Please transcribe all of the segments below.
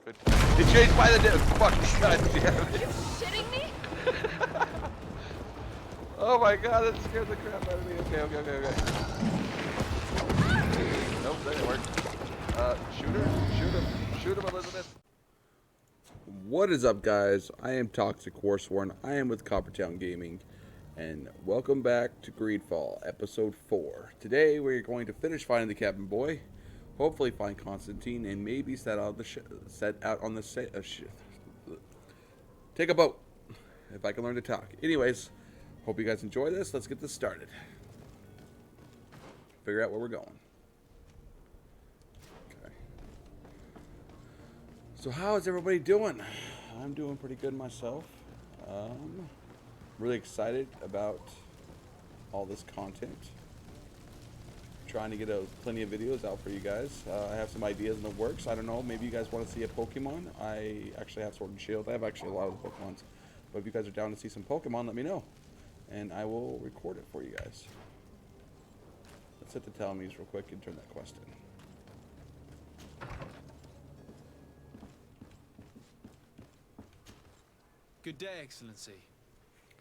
Good. It changed by the day. Fuck, god damn Are it. you shitting me? Oh my god, that scared the crap out of me. Okay. Nope, that didn't work. Shoot him, Elizabeth. What is up, guys? I am Toxic Warsworn. I am with Coppertown Gaming, and welcome back to GreedFall, Episode 4. Today, we're going to finish finding the cabin boy, hopefully find Constantine, and maybe set out on the take a boat, if I can learn to talk. Anyways, hope you guys enjoy this. Let's get this started. Figure out where we're going. Okay. So how is everybody doing? I'm doing pretty good myself. Really excited about all this content. Trying to get plenty of videos out for you guys. I have some ideas in the works. I don't know, maybe you guys want to see a Pokemon. I actually have Sword and Shield. I have actually a lot of the Pokemons. But if you guys are down to see some Pokemon, let me know. And I will record it for you guys. Let's hit the Telemes real quick and turn that quest in. Good day, Excellency.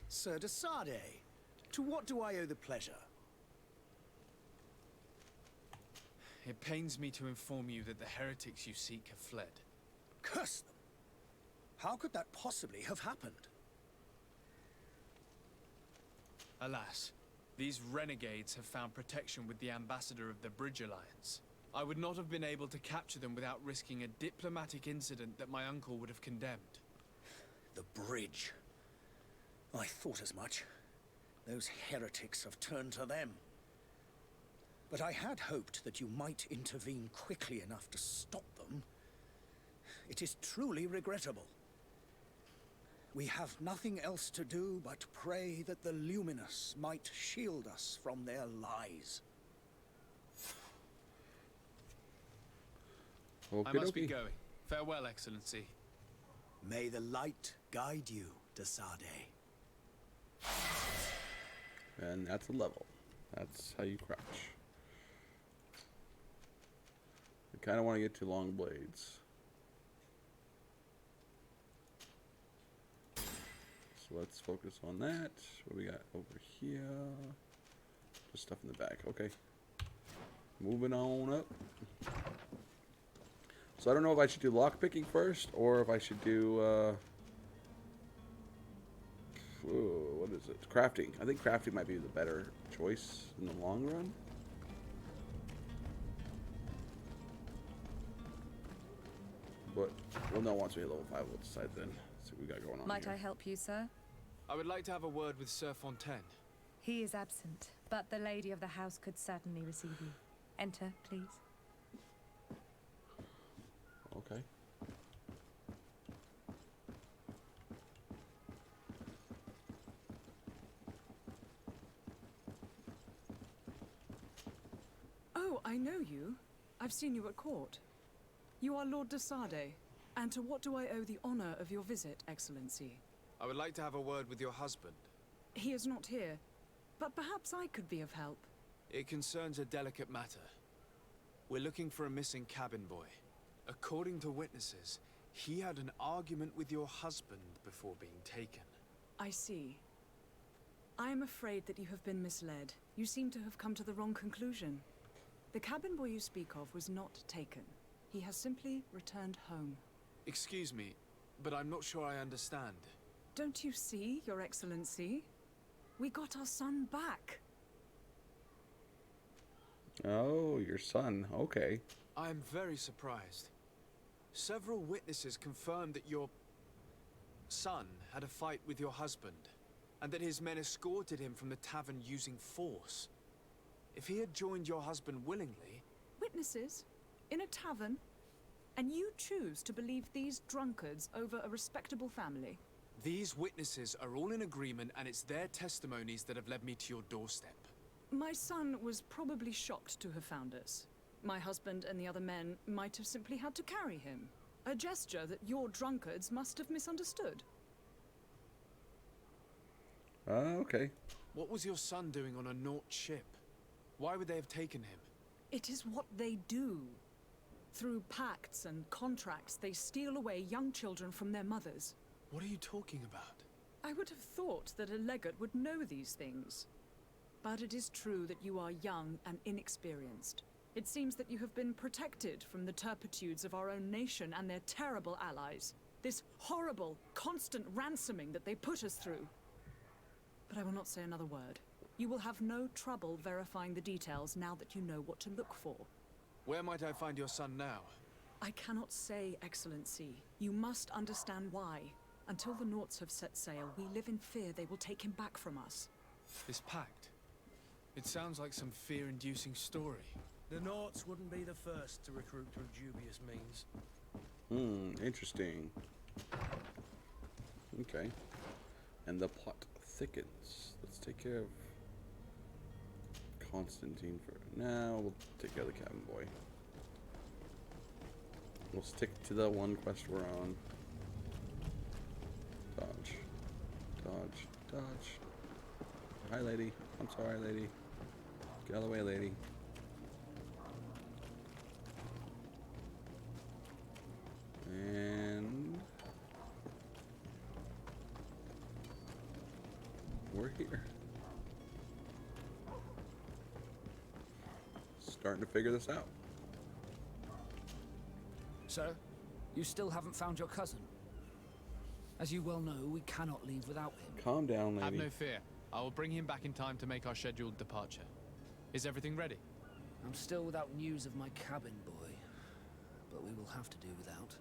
Sir de Sade, to what do I owe the pleasure? It pains me to inform you that the heretics you seek have fled. Curse them! How could that possibly have happened? Alas, these renegades have found protection with the ambassador of the Bridge Alliance. I would not have been able to capture them without risking a diplomatic incident that my uncle would have condemned. The bridge. I thought as much. Those heretics have turned to them. But I had hoped that you might intervene quickly enough to stop them. It is truly regrettable. We have nothing else to do but pray that the Luminous might shield us from their lies. I must be going. Farewell, Excellency. May the light guide you, de Sade. And that's a level. That's how you crouch. I kind of want to get to long blades. So let's focus on that. What do we got over here? Just stuff in the back. Okay. Moving on up. So I don't know if I should do lockpicking first or if I should do what is it? Crafting. I think crafting might be the better choice in the long run. But we'll know once we hit level 5. We'll decide then. See what we got going on. Might here. I help you, sir? I would like to have a word with Sir Fontaine. He is absent, but the lady of the house could certainly receive you. Enter, please. Okay. Oh, I know you. I've seen you at court. You are Lord de Sade. And to what do I owe the honor of your visit, Excellency? I would like to have a word with your husband. He is not here, but perhaps I could be of help. It concerns a delicate matter. We're looking for a missing cabin boy. According to witnesses, he had an argument with your husband before being taken. I see. I am afraid that you have been misled. You seem to have come to the wrong conclusion. The cabin boy you speak of was not taken. He has simply returned home. Excuse me, but I'm not sure I understand. Don't you see, Your Excellency? We got our son back. Oh, your son. Okay. I am very surprised. Several witnesses confirmed that your son had a fight with your husband, and that his men escorted him from the tavern using force. If he had joined your husband willingly... Witnesses? In a tavern? And you choose to believe these drunkards over a respectable family? These witnesses are all in agreement, and it's their testimonies that have led me to your doorstep. My son was probably shocked to have found us. My husband and the other men might have simply had to carry him. A gesture that your drunkards must have misunderstood. Okay. What was your son doing on a Naut ship? Why would they have taken him? It is what they do. Through pacts and contracts, they steal away young children from their mothers. What are you talking about? I would have thought that a legate would know these things. But it is true that you are young and inexperienced. It seems that you have been protected from the turpitudes of our own nation and their terrible allies. This horrible, constant ransoming that they put us through. But I will not say another word. You will have no trouble verifying the details now that you know what to look for. Where might I find your son now? I cannot say, Excellency. You must understand why. Until the Nauts have set sail, we live in fear they will take him back from us. This pact. It sounds like some fear-inducing story. The Nauts wouldn't be the first to recruit through dubious means. Interesting. Okay. And the plot thickens. Let's take care of Constantine for now. We'll take care of the cabin boy. We'll stick to the one quest we're on. Dodge. Dodge. Dodge. Hi, lady. I'm sorry, lady. Get out of the way, lady. And we're here. Starting to figure this out. Sir, you still haven't found your cousin. As you well know, we cannot leave without him. Calm down, lady. Have no fear. I will bring him back in time to make our scheduled departure. Is everything ready? I'm still without news of my cabin boy, but we will have to do without.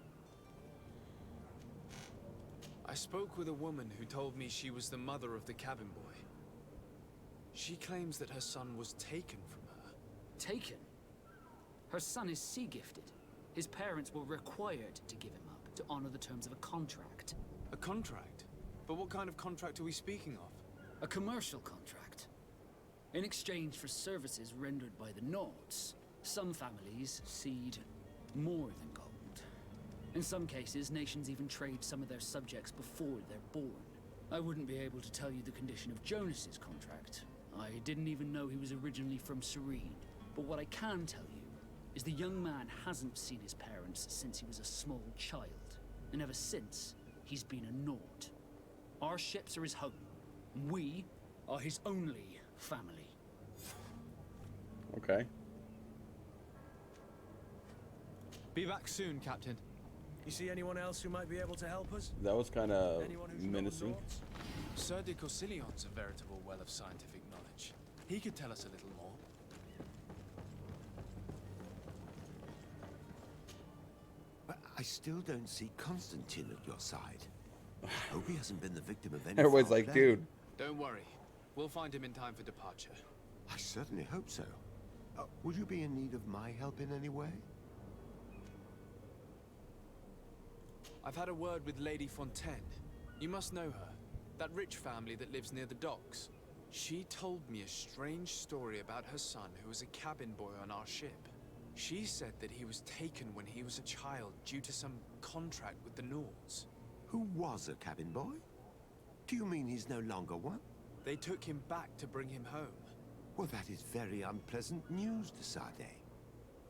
I spoke with a woman who told me she was the mother of the cabin boy. She claims that her son was taken from her. Taken? Her son is sea-gifted. His parents were required to give him up to honor the terms of a contract. A contract? But what kind of contract are we speaking of? A commercial contract. In exchange for services rendered by the Nauts, some families cede more than gold. In some cases, nations even trade some of their subjects before they're born. I wouldn't be able to tell you the condition of Jonas's contract. I didn't even know he was originally from Serene. But what I can tell you is the young man hasn't seen his parents since he was a small child. And ever since, he's been a Naut. Our ships are his home. We are his only family. Okay. Be back soon, Captain. You see anyone else who might be able to help us? That was kind of Anyone who's menacing. Nauts? Sir de Corsillion's a veritable well of scientific knowledge. He could tell us a little more. But I still don't see Constantine at your side. I hope he hasn't been the victim of any Everybody's foul like, play. dude. Don't worry. We'll find him in time for departure. I certainly hope so. Would you be in need of my help in any way? I've had a word with Lady Fontaine. You must know her. That rich family that lives near the docks. She told me a strange story about her son who was a cabin boy on our ship. She said that he was taken when he was a child due to some contract with the Nauts. Who was a cabin boy? Do you mean he's no longer one? They took him back to bring him home. Well, that is very unpleasant news, de Sade.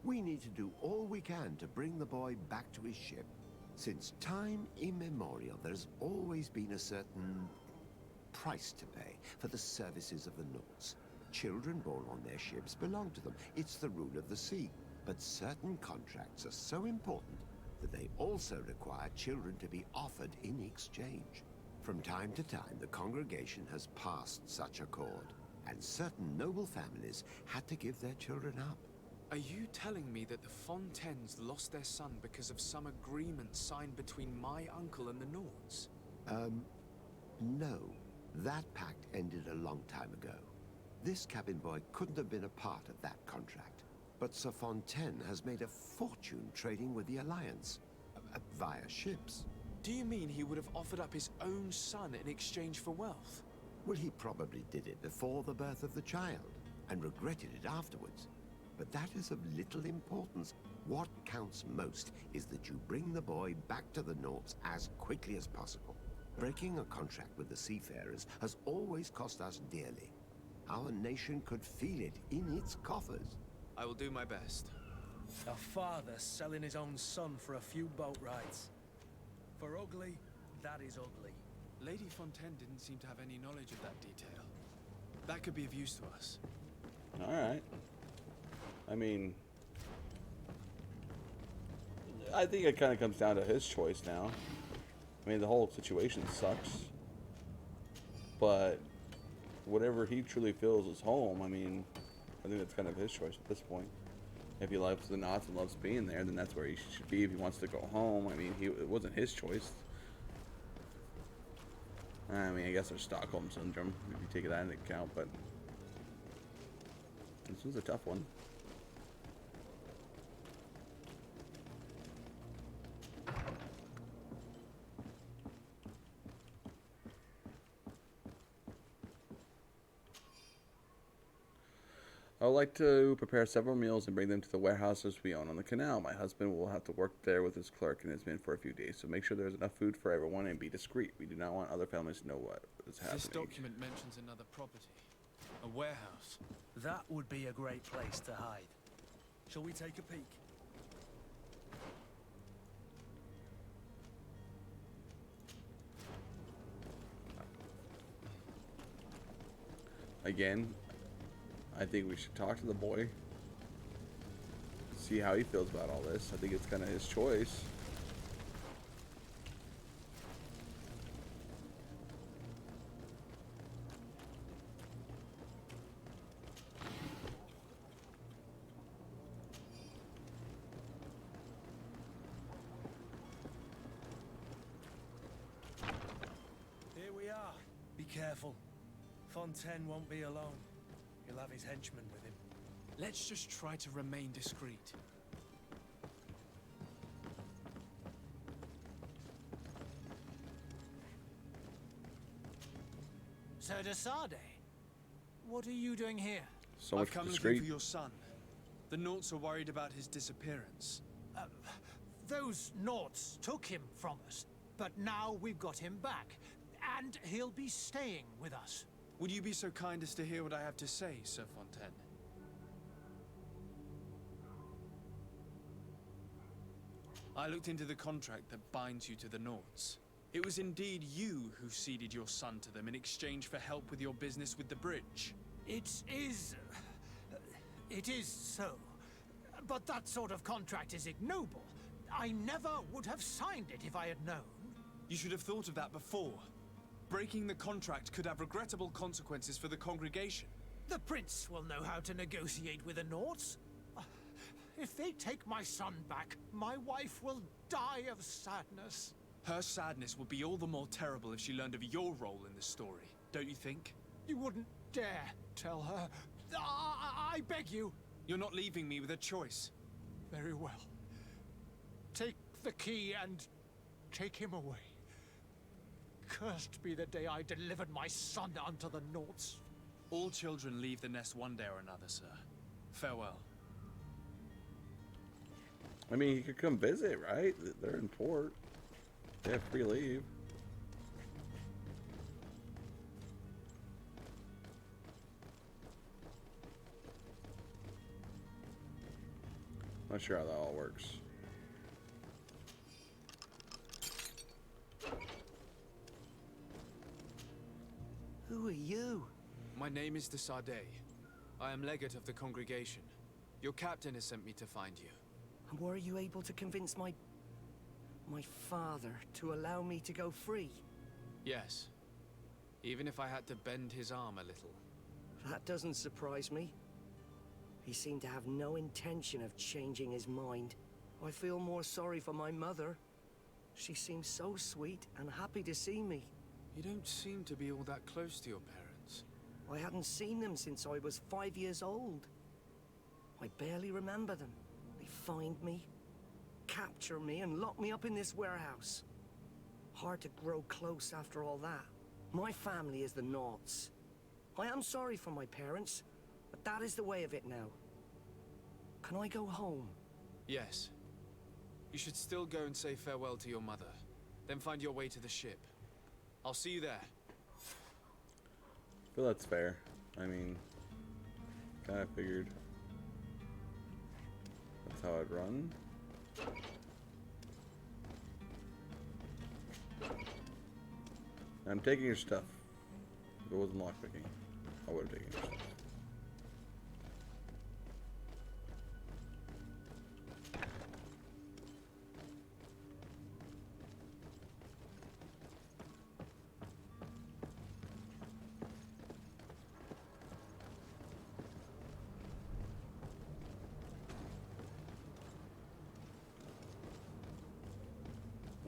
We need to do all we can to bring the boy back to his ship. Since time immemorial, there's always been a certain price to pay for the services of the Nauts. Children born on their ships belong to them. It's the rule of the sea. But certain contracts are so important that they also require children to be offered in exchange. From time to time, the congregation has passed such accord, and certain noble families had to give their children up. Are you telling me that the Fontaines lost their son because of some agreement signed between my uncle and the Nauts? No. That pact ended a long time ago. This cabin boy couldn't have been a part of that contract. But Sir Fontaine has made a fortune trading with the Alliance, via ships. Do you mean he would have offered up his own son in exchange for wealth? Well, he probably did it before the birth of the child, and regretted it afterwards. But that is of little importance. What counts most is that you bring the boy back to the Nauts as quickly as possible. Breaking a contract with the seafarers has always cost us dearly. Our nation could feel it in its coffers. I will do my best. A father selling his own son for a few boat rides. For ugly, that is ugly. Lady Fontaine didn't seem to have any knowledge of that detail. That could be of use to us. Alright. I mean, I think it kind of comes down to his choice now. I mean, the whole situation sucks. But whatever he truly feels is home, I mean, I think that's kind of his choice at this point. If he loves the knots and loves being there, then that's where he should be. If he wants to go home, I mean, it wasn't his choice. I mean, I guess there's Stockholm Syndrome, if you take that into account, but this was a tough one. I would like to prepare several meals and bring them to the warehouses we own on the canal. My husband will have to work there with his clerk and his men for a few days, so make sure there's enough food for everyone and be discreet. We do not want other families to know what is happening. This document mentions another property. A warehouse. That would be a great place to hide. Shall we take a peek? Again, I think we should talk to the boy. See how he feels about all this. I think it's kind of his choice. Here we are. Be careful. Fontaine won't be alone. He'll have his henchmen with him. Let's just try to remain discreet. Sir de Sade, what are you doing here? So I've much come discreet. looking for your son. The Naughts are worried about his disappearance. Those Naughts took him from us, but now we've got him back, and he'll be staying with us. Would you be so kind as to hear what I have to say, Sir Fontaine? I looked into the contract that binds you to the Naughts. It was indeed you who ceded your son to them in exchange for help with your business with the bridge. It is so. But that sort of contract is ignoble. I never would have signed it if I had known. You should have thought of that before. Breaking the contract could have regrettable consequences for the congregation. The prince will know how to negotiate with the Naughts. If they take my son back, my wife will die of sadness. Her sadness would be all the more terrible if she learned of your role in the story, don't you think? You wouldn't dare tell her. I beg you. You're not leaving me with a choice. Very well. Take the key and take him away. Cursed be the day I delivered my son unto the Naughts. All children leave the nest one day or another, sir. Farewell. I mean, he could come visit, right? They're in port. They have free leave. Not sure how that all works. Who are you? My name is de Sade. I am legate of the congregation. Your captain has sent me to find you. And were you able to convince my father to allow me to go free? Yes. Even if I had to bend his arm a little. That doesn't surprise me. He seemed to have no intention of changing his mind. I feel more sorry for my mother. She seems so sweet and happy to see me. You don't seem to be all that close to your parents. I hadn't seen them since I was 5 years old. I barely remember them. They find me, capture me, and lock me up in this warehouse. Hard to grow close after all that. My family is the Naughts. I am sorry for my parents, but that is the way of it now. Can I go home? Yes. You should still go and say farewell to your mother. Then find your way to the ship. I'll see you there. I feel that's fair. I mean, kind of figured. That's how I'd run. I'm taking your stuff. If it wasn't lockpicking, I would have taken your stuff.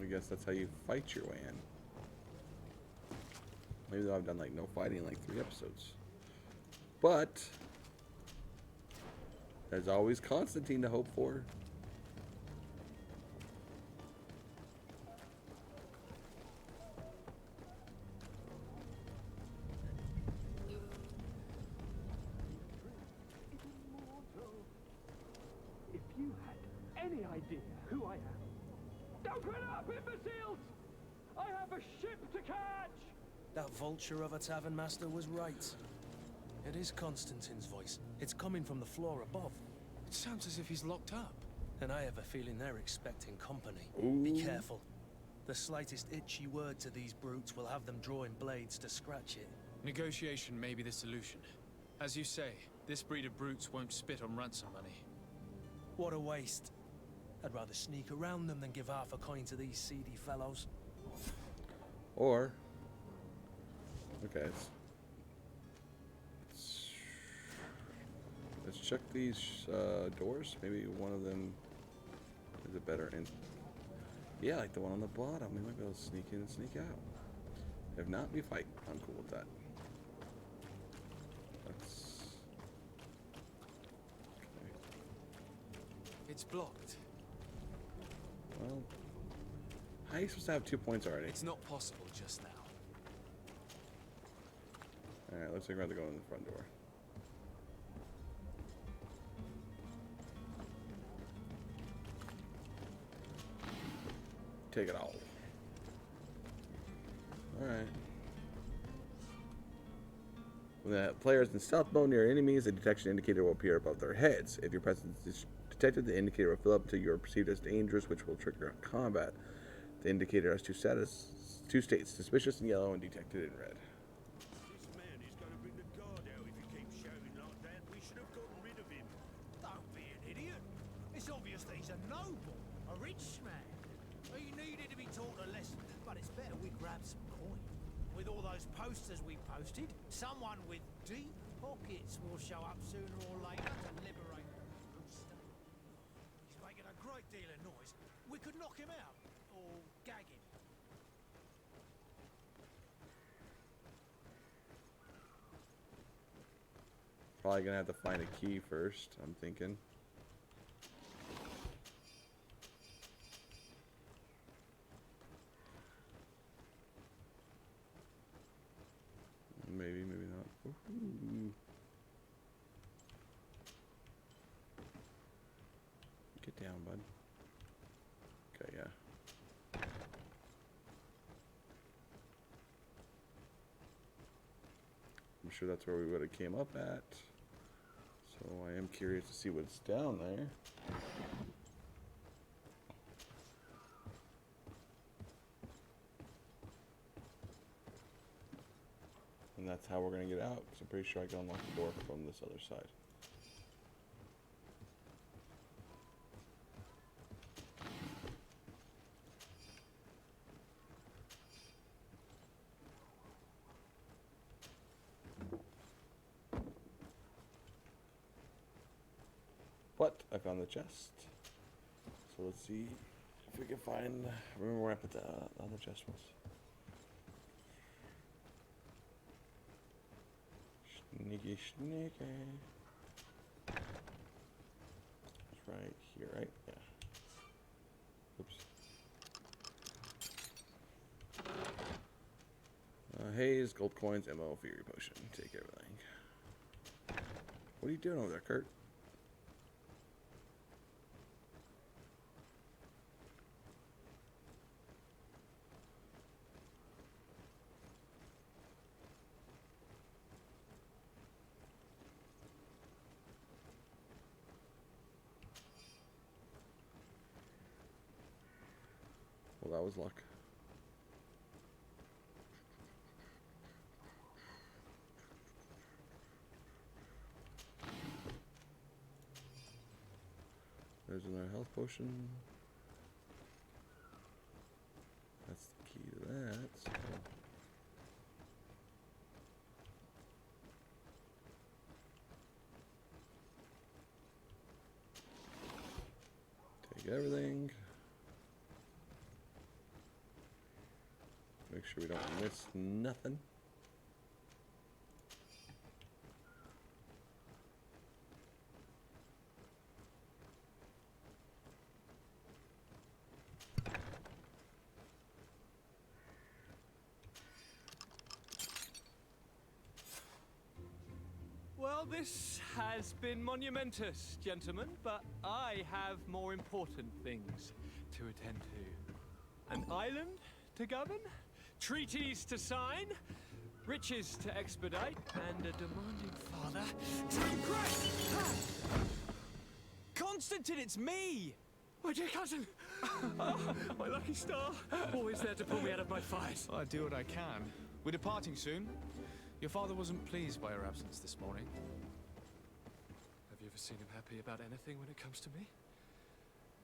I guess that's how you fight your way in. Maybe I've done like no fighting in like 3 episodes. But there's always Constantine to hope for. If you had any idea who I am. Don't get up, imbeciles! I have a ship to catch! That vulture of a tavern master was right. It is Constantine's voice. It's coming from the floor above. It sounds as if he's locked up. And I have a feeling they're expecting company. Ooh. Be careful. The slightest itchy word to these brutes will have them drawing blades to scratch it. Negotiation may be the solution. As you say, this breed of brutes won't spit on ransom money. What a waste. I'd rather sneak around them than give half a coin to these seedy fellows. Or, okay, let's check these doors. Maybe one of them is a better in. Yeah, like the one on the bottom. We might be able to sneak in and sneak out. If not, we fight. I'm cool with that. Let's. Okay. It's blocked. Well, how are you supposed to have 2 points already? It's not possible just now. Alright, looks like we're going to go in the front door. Take it all. Alright. When the player is in stealth mode near enemies, a detection indicator will appear above their heads. If your presence is detected, the indicator will fill up until you are perceived as dangerous, which will trigger combat. The indicator has two states, suspicious in yellow and detected in red. This man is going to bring the guard out if he keeps shouting like that. We should have gotten rid of him. Don't be an idiot. It's obvious that he's a noble, a rich man. He needed to be taught a lesson, but it's better we grab some coin. With all those posters we posted, someone with deep pockets will show up sooner or later to liberate the state. He's making a great deal of noise. We could knock him out, or gag him. Probably gonna have to find a key first, I'm thinking. Maybe, maybe not. Ooh. Get down, bud. Okay, yeah. I'm sure that's where we would have came up at. So I am curious to see what's down there. And that's how we're going to get out, because I'm pretty sure I can unlock the door from this other side. But I found the chest. So let's see if we can find. Remember where I put the other chest was. Sneaky, sneaky. It's right here, right? Yeah. Oops. Haze, gold coins, ammo, fury potion. Take everything. What are you doing over there, Kurt? Well, that was luck. There's another health potion. That's the key to that. So. Take everything. Make sure we don't miss nothing. Well, this has been monumentous, gentlemen, but I have more important things to attend to. An island to govern, treaties to sign, riches to expedite, and a demanding father to impress. Constantine, it's me! My dear cousin! Oh, my lucky star! Always there to pull me out of my fight. I do what I can. We're departing soon. Your father wasn't pleased by our absence this morning. Have you ever seen him happy about anything when it comes to me?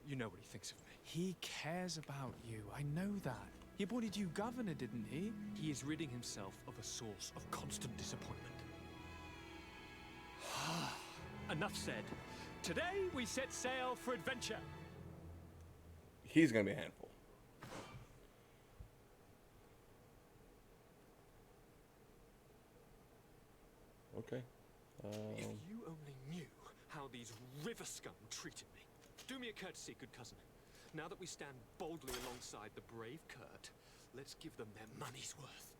You know what he thinks of me. He cares about you, I know that. He appointed you governor, didn't he? He is ridding himself of a source of constant disappointment. Enough said. Today we set sail for adventure. He's gonna be a handful. Okay. If you only knew how these river scum treated me. Do me a courtesy, good cousin. Now that we stand boldly alongside the brave Kurt, let's give them their money's worth.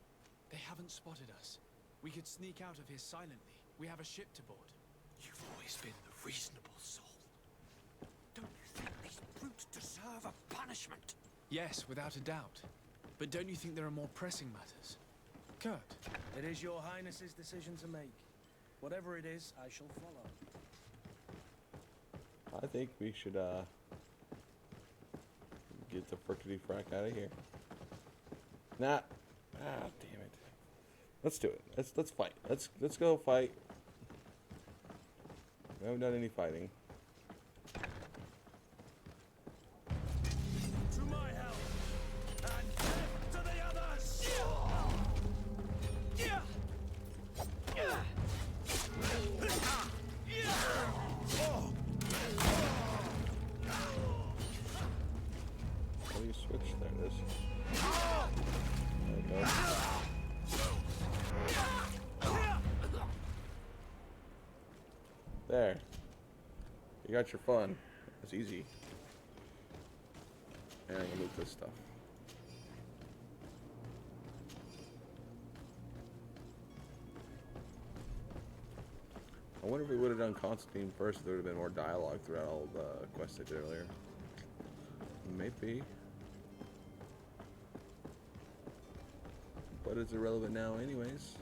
They haven't spotted us. We could sneak out of here silently. We have a ship to board. You've always been the reasonable soul. Don't you think these brutes deserve a punishment? Yes, without a doubt. But don't you think there are more pressing matters? Kurt? It is your highness's decision to make. Whatever it is, I shall follow. I think we should get the frickety frack out of here. Nah. Ah, damn it. Let's do it. Let's fight. Let's go fight. We haven't done any fighting. To my help, and death to the others! How do you switch? There it is. There we go. There. You got your fun. It's easy. And I can loot this stuff. I wonder if we would have done Constantine first, there would have been more dialogue throughout all the quests I did earlier. Maybe. But it's irrelevant now anyways.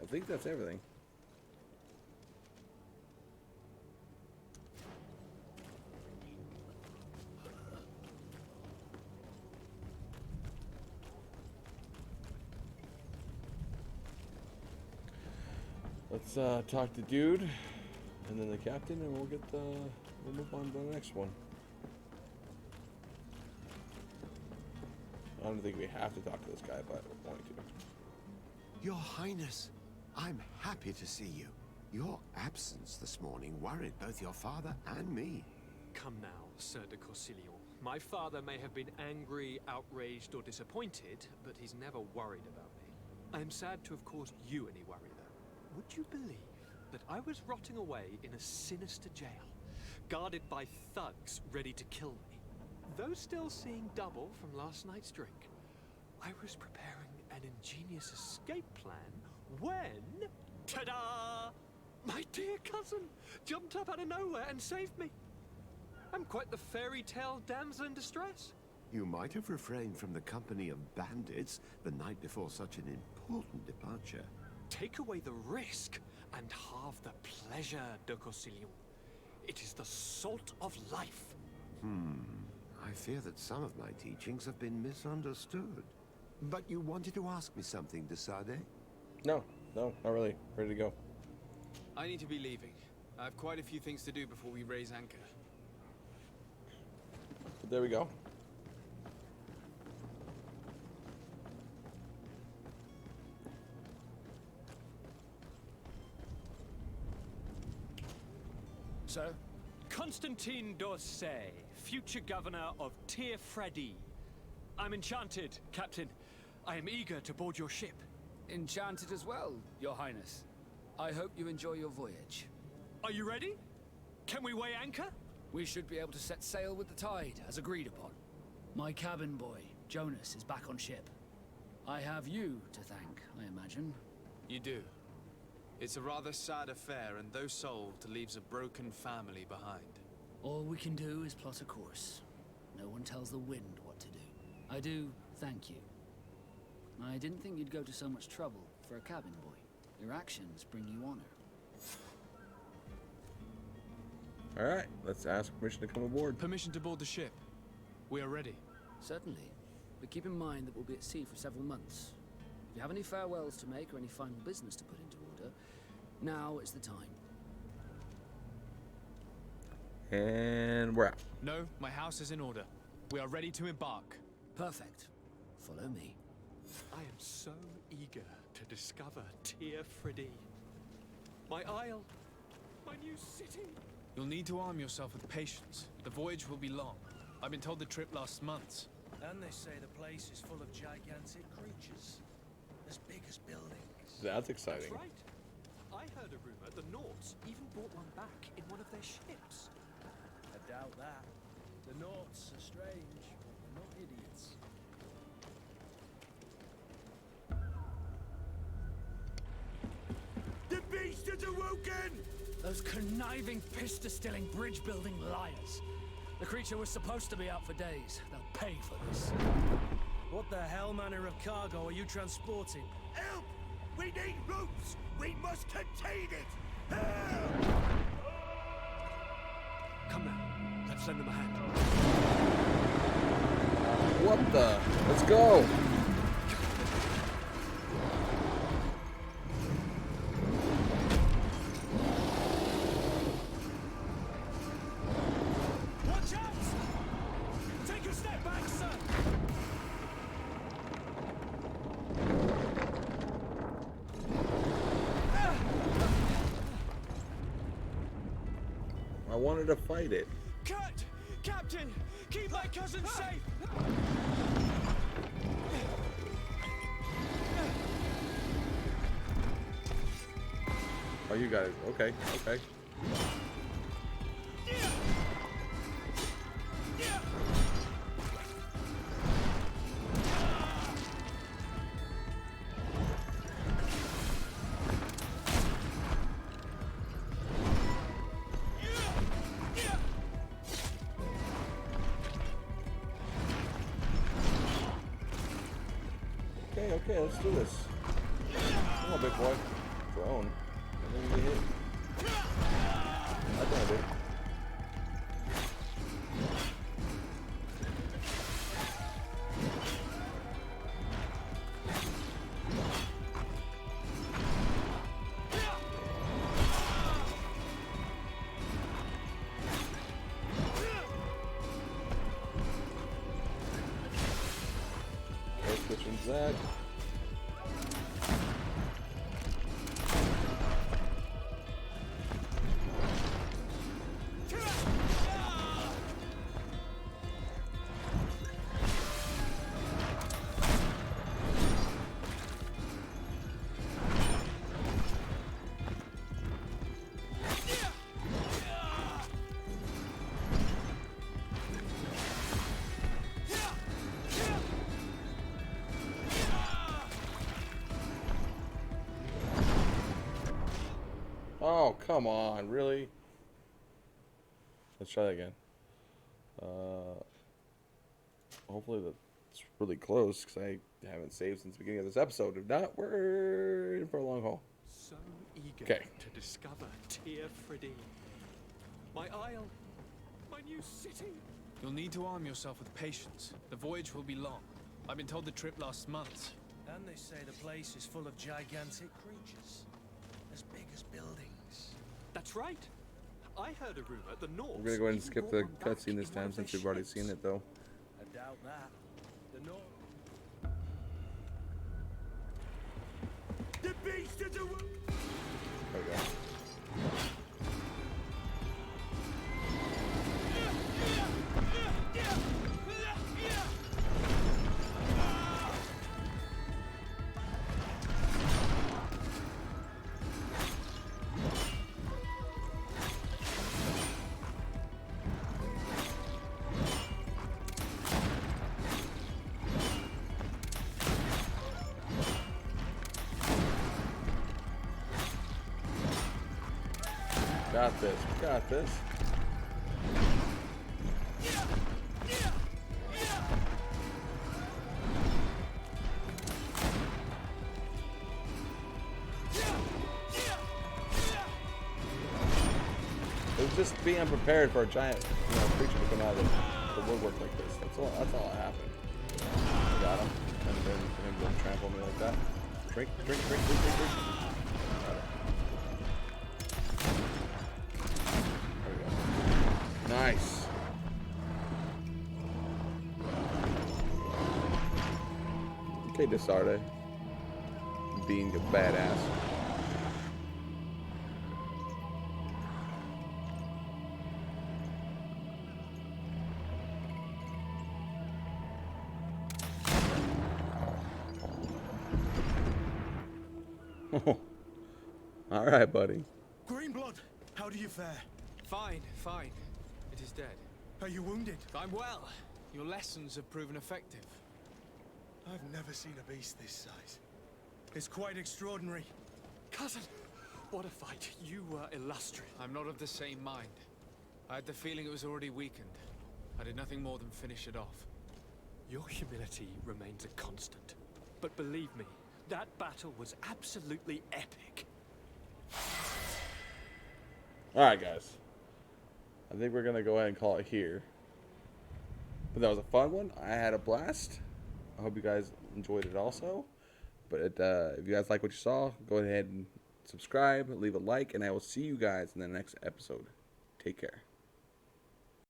I think that's everything. Let's talk to Dude, and then the captain, and we'll move on to the next one. I don't think we have to talk to this guy, but we're going to. Your Highness, I'm happy to see you. Your absence this morning worried both your father and me. Come now, Sir de Corsilion. My father may have been angry, outraged, or disappointed, but he's never worried about me. I am sad to have caused you any worry, though. Would you believe that I was rotting away in a sinister jail, guarded by thugs ready to kill me? Though still seeing double from last night's drink, I was preparing an ingenious escape plan when... ta-da! My dear cousin jumped up out of nowhere and saved me. I'm quite the fairy tale damsel in distress. You might have refrained from the company of bandits the night before such an important departure. Take away the risk and halve the pleasure, de Corsilion. It is the salt of life. I fear that some of my teachings have been misunderstood. But you wanted to ask me something, de Sade? No, not really. Ready to go. I need to be leaving. I have quite a few things to do before we raise anchor. There we go. Sir? Constantine d'Orsay, future governor of Tir Freddy. I'm enchanted, Captain. I am eager to board your ship. Enchanted as well, Your Highness. I hope you enjoy your voyage. Are you ready? Can we weigh anchor? We should be able to set sail with the tide, as agreed upon. My cabin boy, Jonas, is back on ship. I have you to thank, I imagine. You do. It's a rather sad affair, and though solved, leaves a broken family behind. All we can do is plot a course. No one tells the wind what to do. I do thank you. I didn't think you'd go to so much trouble for a cabin boy. Your actions bring you honor. Alright, let's ask permission to come aboard. Permission to board the ship. We are ready. Certainly. But keep in mind that we'll be at sea for several months. If you have any farewells to make or any final business to put into order, now is the time. And we're out. No, my house is in order. We are ready to embark. Perfect. Follow me. I am so eager to discover Tir Freddy. My isle, my new city. You'll need to arm yourself with patience. The voyage will be long. I've been told the trip lasts months. And they say the place is full of gigantic creatures. As big as buildings. That's exciting. That's right. I heard a rumor the Nords even brought one back in one of their ships. I doubt that. The Norts are strange, but not idiots. The beast is awoken! Those conniving, pista-stilling, bridge-building liars. The creature was supposed to be out for days. They'll pay for this. What the hell manner of cargo are you transporting? Help! We need ropes! We must contain it! Help! Come now, let's lend them a hand. What the? Let's go! Watch out! Take a step back, sir! I wanted to fight it. Cut! Captain! Keep my cousin safe! Oh, you guys. Okay, okay. Okay, let's do this. Come on, big boy. Drone. And then you get hit. I think I did. Switching that. Oh, come on, really? Let's try that again. Hopefully that's really close, because I haven't saved since the beginning of this episode. If not, we're in for a long haul. So eager Okay. to discover Tear Freddy. My isle, my new city. You'll need to arm yourself with patience. The voyage will be long. I've been told the trip lasts months. And they say the place is full of gigantic creatures. As big as buildings. That's right. I heard a rumor the North. We're gonna go ahead and skip the cutscene this time since we've already seen it, though. I doubt that. The North. The beast is a... There we go. Got this. Got this. It was just being unprepared for a giant, creature to come out of the woodwork like this. That's all that happened. Got him. And then him going to trample me like that. Drink. Got it. There we go. Nice. Okay, Desarde. Being a badass. All right, buddy. Greenblood, how do you fare? Fine. It is dead. Are you wounded? I'm well. Your lessons have proven effective. I've never seen a beast this size. It's quite extraordinary. Cousin, what a fight. You were illustrious. I'm not of the same mind. I had the feeling it was already weakened. I did nothing more than finish it off. Your humility remains a constant. But believe me, that battle was absolutely epic. All right, guys. I think we're gonna go ahead and call it here. But that was a fun one. I had a blast. I hope you guys enjoyed it also. But if you guys like what you saw, go ahead and subscribe, leave a like, and I will see you guys in the next episode. Take care.